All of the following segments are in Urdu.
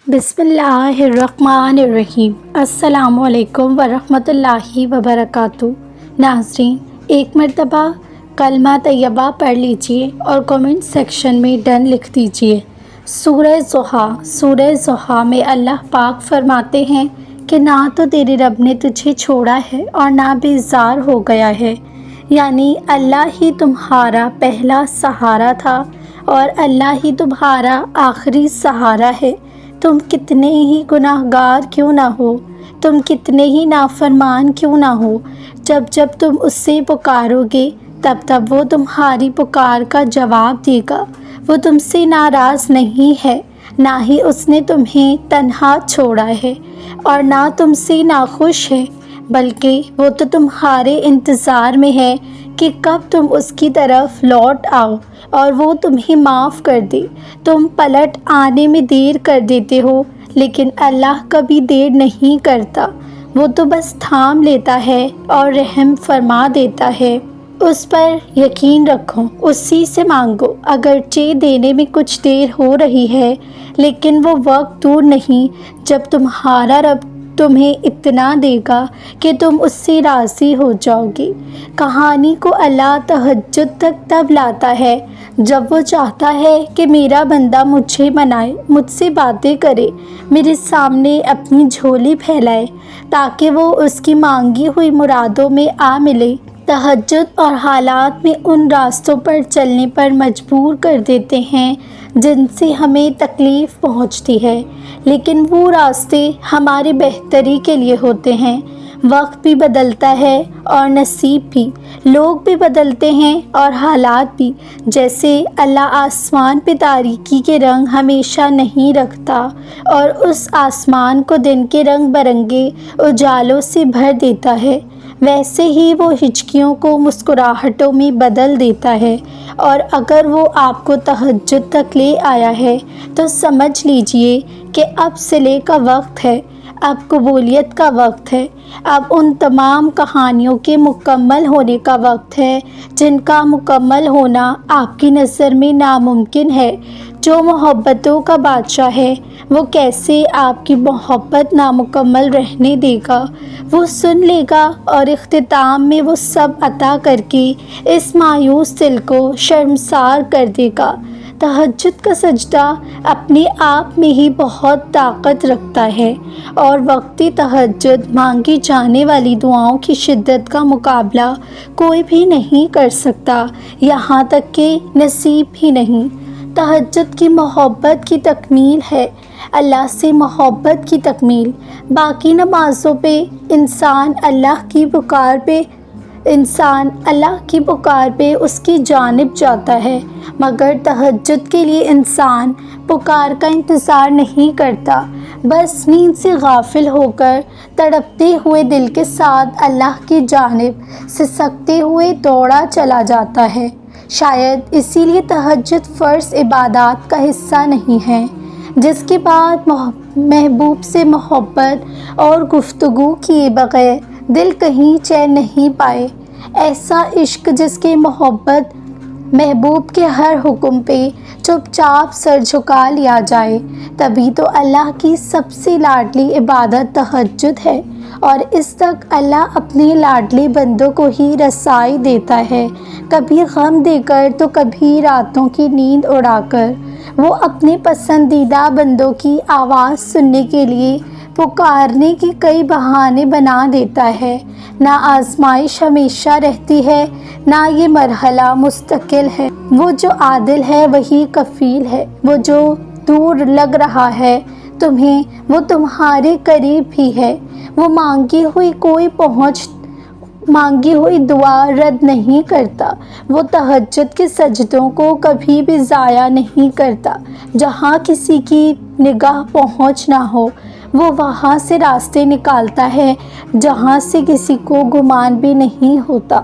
بسم اللہ الرحمن الرحیم۔ السلام علیکم ورحمۃ اللہ وبرکاتہ۔ ناظرین، ایک مرتبہ کلمہ طیبہ پڑھ لیجئے اور کومنٹ سیکشن میں ڈن لکھ دیجئے۔ سورہ ضحیٰ میں اللہ پاک فرماتے ہیں کہ نہ تو تیرے رب نے تجھے چھوڑا ہے اور نہ بیزار ہو گیا ہے، یعنی اللہ ہی تمہارا پہلا سہارا تھا اور اللہ ہی تمہارا آخری سہارا ہے۔ تم کتنے ہی گناہ گار کیوں نہ ہو، تم کتنے ہی نافرمان کیوں نہ ہو، جب جب تم اس سے پکارو گے تب تب وہ تمہاری پکار کا جواب دے گا۔ وہ تم سے ناراض نہیں ہے، نہ ہی اس نے تمہیں تنہا چھوڑا ہے اور نہ تم سے ناخوش ہے، بلکہ وہ تو تمہارے انتظار میں ہے کہ کب تم اس کی طرف لوٹ آؤ اور وہ تمہیں معاف کر دے۔ تم پلٹ آنے میں دیر کر دیتے ہو، لیکن اللہ کبھی دیر نہیں کرتا، وہ تو بس تھام لیتا ہے اور رحم فرما دیتا ہے۔ اس پر یقین رکھو، اسی سے مانگو، اگرچہ دینے میں کچھ دیر ہو رہی ہے، لیکن وہ وقت دور نہیں جب تمہارا رب تمہیں اتنا دے گا کہ تم اس سے راضی ہو جاؤ گے۔ کہانی کو اللہ تہجد تک تب لاتا ہے جب وہ چاہتا ہے کہ میرا بندہ مجھے منائے، مجھ سے باتیں کرے، میرے سامنے اپنی جھولی پھیلائے تاکہ وہ اس کی مانگی ہوئی مرادوں میں آ ملے۔ تہجد اور حالات میں ان راستوں پر چلنے پر مجبور کر دیتے ہیں جن سے ہمیں تکلیف پہنچتی ہے، لیکن وہ راستے ہماری بہتری کے لیے ہوتے ہیں۔ وقت بھی بدلتا ہے اور نصیب بھی، لوگ بھی بدلتے ہیں اور حالات بھی، جیسے اللہ آسمان پہ تاریکی کے رنگ ہمیشہ نہیں رکھتا اور اس آسمان کو دن کے رنگ برنگے اجالوں سے بھر دیتا ہے، ویسے ہی وہ ہچکیوں کو مسکراہٹوں میں بدل دیتا ہے۔ اور اگر وہ آپ کو تہجد تک لے آیا ہے تو سمجھ لیجئے کہ اب صلح کا وقت ہے، اب قبولیت کا وقت ہے، اب ان تمام کہانیوں کے مکمل ہونے کا وقت ہے جن کا مکمل ہونا آپ کی نظر میں ناممکن ہے۔ جو محبتوں کا بادشاہ ہے وہ کیسے آپ کی محبت نامکمل رہنے دے گا؟ وہ سن لے گا اور اختتام میں وہ سب عطا کر کے اس مایوس دل کو شرمسار کر دے گا۔ تہجد کا سجدہ اپنے آپ میں ہی بہت طاقت رکھتا ہے اور وقتی تہجد مانگی جانے والی دعاؤں کی شدت کا مقابلہ کوئی بھی نہیں کر سکتا، یہاں تک کہ نصیب بھی نہیں۔ تہجد کی محبت کی تکمیل ہے، اللہ سے محبت کی تکمیل۔ باقی نمازوں پہ انسان اللہ کی پکار پہ اس کی جانب جاتا ہے، مگر تہجد کے لیے انسان پکار کا انتظار نہیں کرتا، بس نیند سے غافل ہو کر تڑپتے ہوئے دل کے ساتھ اللہ کی جانب سسکتے ہوئے دوڑا چلا جاتا ہے۔ شاید اسی لیے تہجد فرض عبادات کا حصہ نہیں ہے، جس کے بعد محبوب سے محبت اور گفتگو کیے بغیر دل کہیں چین نہیں پائے۔ ایسا عشق جس کے محبوب کے ہر حکم پہ چپ چاپ سر جھکا لیا جائے، تبھی تو اللہ کی سب سے لاڈلی عبادت تہجد ہے، اور اس تک اللہ اپنے لاڈلے بندوں کو ہی رسائی دیتا ہے، کبھی غم دے کر تو کبھی راتوں کی نیند اڑا کر۔ وہ اپنے پسندیدہ بندوں کی آواز سننے کے لیے پکارنے کے کئی بہانے بنا دیتا ہے۔ نہ آزمائش ہمیشہ رہتی ہے، نہ یہ مرحلہ مستقل ہے۔ وہ جو عادل ہے وہی کفیل ہے، وہ جو دور لگ رہا ہے تمہیں وہ تمہارے قریب بھی ہے۔ وہ مانگی ہوئی دعا رد نہیں کرتا، وہ تہجد کے سجدوں کو کبھی بھی ضائع نہیں کرتا۔ جہاں کسی کی نگاہ پہنچ نہ ہو وہ وہاں سے راستے نکالتا ہے جہاں سے کسی کو گمان بھی نہیں ہوتا۔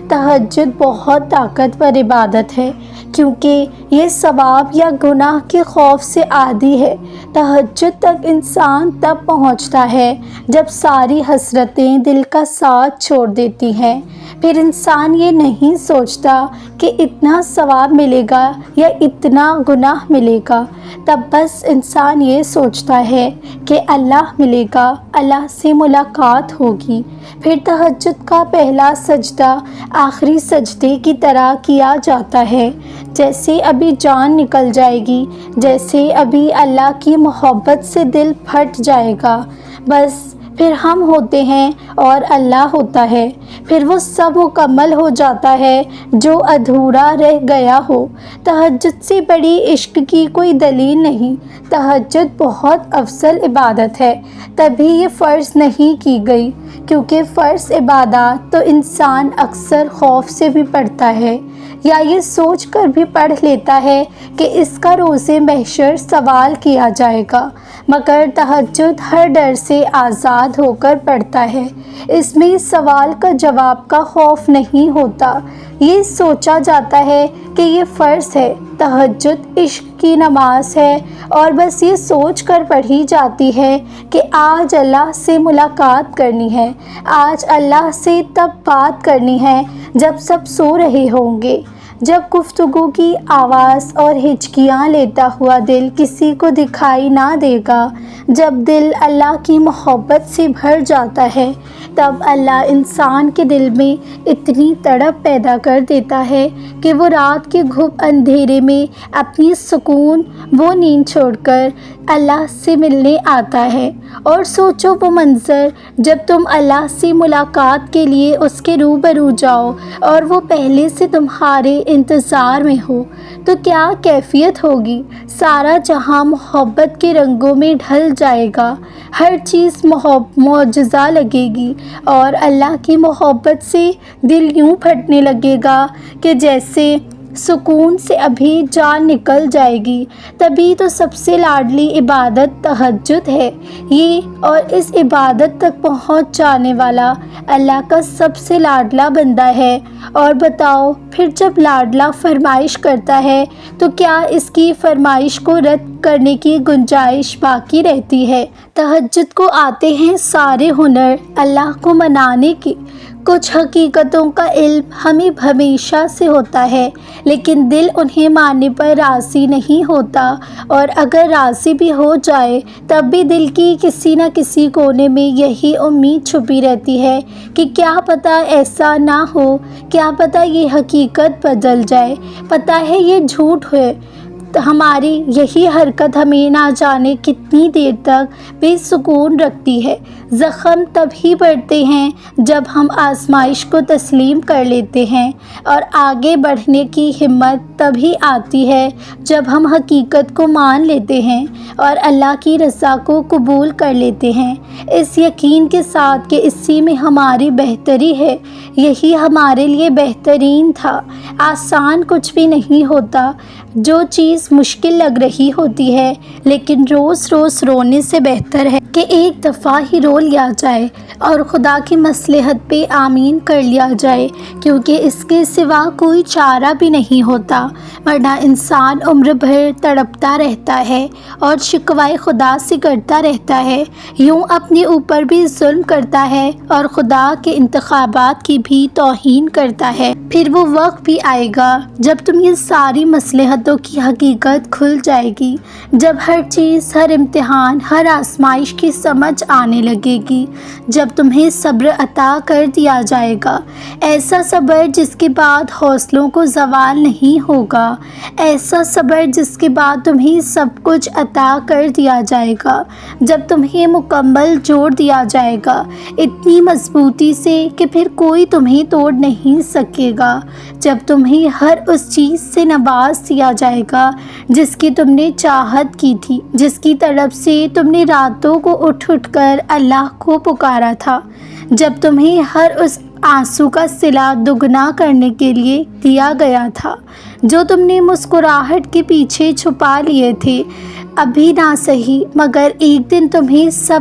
تہجد بہت طاقتور عبادت ہے کیونکہ یہ ثواب یا گناہ کے خوف سے عادی ہے۔ تہجد تک انسان تب پہنچتا ہے جب ساری حسرتیں دل کا ساتھ چھوڑ دیتی ہیں، پھر انسان یہ نہیں سوچتا کہ اتنا ثواب ملے گا یا اتنا گناہ ملے گا، تب بس انسان یہ سوچتا ہے کہ اللہ ملے گا، اللہ سے ملاقات ہوگی۔ پھر تہجد کا پہلا سجدہ آخری سجدے کی طرح کیا جاتا ہے، جیسے ابھی جان نکل جائے گی، جیسے ابھی اللہ کی محبت سے دل پھٹ جائے گا، بس پھر ہم ہوتے ہیں اور اللہ ہوتا ہے، پھر وہ سب مکمل ہو جاتا ہے جو ادھورا رہ گیا ہو۔ تہجد سے بڑی عشق کی کوئی دلیل نہیں۔ تہجد بہت افضل عبادت ہے، تبھی یہ فرض نہیں کی گئی، کیونکہ فرض عبادات تو انسان اکثر خوف سے بھی پڑھتا ہے یا یہ سوچ کر بھی پڑھ لیتا ہے کہ اس کا روز محشر سوال کیا جائے گا، مگر تہجد ہر ڈر سے آزاد ہو کر پڑھتا ہے۔ اس میں سوال کا جواب کا خوف نہیں ہوتا، یہ سوچا جاتا ہے کہ یہ فرض ہے، تہجد عشق کی نماز ہے، اور بس یہ سوچ کر پڑھی جاتی ہے کہ آج اللہ سے ملاقات کرنی ہے، آج اللہ سے تب بات کرنی ہے جب سب سو رہے ہوں گے، جب گفتگو کی آواز اور ہچکیاں لیتا ہوا دل کسی کو دکھائی نہ دے گا۔ جب دل اللہ کی محبت سے بھر جاتا ہے، تب اللہ انسان کے دل میں اتنی تڑپ پیدا کر دیتا ہے کہ وہ رات کے گھپ اندھیرے میں اپنی سکون وہ نیند چھوڑ کر اللہ سے ملنے آتا ہے۔ اور سوچو وہ منظر جب تم اللہ سے ملاقات کے لیے اس کے روبرو جاؤ اور وہ پہلے سے تمہارے انتظار میں ہو، تو کیا کیفیت ہوگی۔ سارا جہاں محبت کے رنگوں میں ڈھل جائے گا، ہر چیز معجزہ لگے گی، اور اللہ کی محبت سے دل یوں پھٹنے لگے گا کہ جیسے سکون سے ابھی جان نکل جائے گی۔ تبھی تو سب سے لاڈلی عبادت تہجد ہے یہ، اور اس عبادت تک پہنچ جانے والا اللہ کا سب سے لاڈلا بندہ ہے۔ اور بتاؤ پھر جب لاڈلا فرمائش کرتا ہے تو کیا اس کی فرمائش کو رد کرنے کی گنجائش باقی رہتی ہے؟ تہجد کو آتے ہیں سارے ہنر اللہ کو منانے کے۔ کچھ حقیقتوں کا علم ہمیں ہمیشہ سے ہوتا ہے، لیکن دل انہیں ماننے پر راضی نہیں ہوتا، اور اگر راضی بھی ہو جائے تب بھی دل کی کسی نہ کسی کونے میں یہی امید چھپی رہتی ہے کہ کیا پتہ ایسا نہ ہو، کیا پتہ یہ حقیقت بدل جائے، پتہ ہے یہ جھوٹ ہے۔ ہماری یہی حرکت ہمیں نہ جانے کتنی دیر تک بے سکون رکھتی ہے۔ زخم تبھی بڑھتے ہیں جب ہم آزمائش کو تسلیم کر لیتے ہیں، اور آگے بڑھنے کی ہمت تبھی آتی ہے جب ہم حقیقت کو مان لیتے ہیں اور اللہ کی رضا کو قبول کر لیتے ہیں، اس یقین کے ساتھ کہ اسی میں ہماری بہتری ہے، یہی ہمارے لیے بہترین تھا۔ آسان کچھ بھی نہیں ہوتا، جو چیز مشکل لگ رہی ہوتی ہے، لیکن روز روز رونے سے بہتر ہے کہ ایک دفعہ ہی رو لیا جائے اور خدا کی مصلحت پہ آمین کر لیا جائے، کیونکہ اس کے سوا کوئی چارہ بھی نہیں ہوتا، ورنہ انسان عمر بھر تڑپتا رہتا ہے اور شکوائے خدا سے کرتا رہتا ہے، یوں اپنے اوپر بھی ظلم کرتا ہے اور خدا کے انتخابات کی بھی توہین کرتا ہے۔ پھر وہ وقت بھی آئے گا جب تم یہ ساری مصلحتوں کی حقیقت کھل جائے گی، جب ہر چیز، ہر امتحان، ہر آزمائش کی سمجھ آنے لگے گی، جب تمہیں صبر عطا کر دیا جائے گا، ایسا صبر جس کے بعد حوصلوں کو زوال نہیں ہوگا، ایسا صبر جس کے بعد تمہیں سب کچھ عطا کر دیا جائے گا، جب تمہیں مکمل جوڑ دیا جائے گا اتنی مضبوطی سے کہ پھر کوئی تمہیں توڑ نہیں سکے گا، جب تمہیں ہر اس چیز سے نواز دیا جائے گا جس کی تم نے چاہت کی تھی، جس کی طرف سے تم نے راتوں کو اٹھ اٹھ کر اللہ کو پکارا تھا، جب تمہیں ہر اس آنسو کا صلہ دگنا کرنے کے لیے دیا گیا تھا جو تم نے مسکراہٹ کے پیچھے چھپا لیے تھے۔ ابھی نہ صحیح، مگر ایک دن تمہیں سب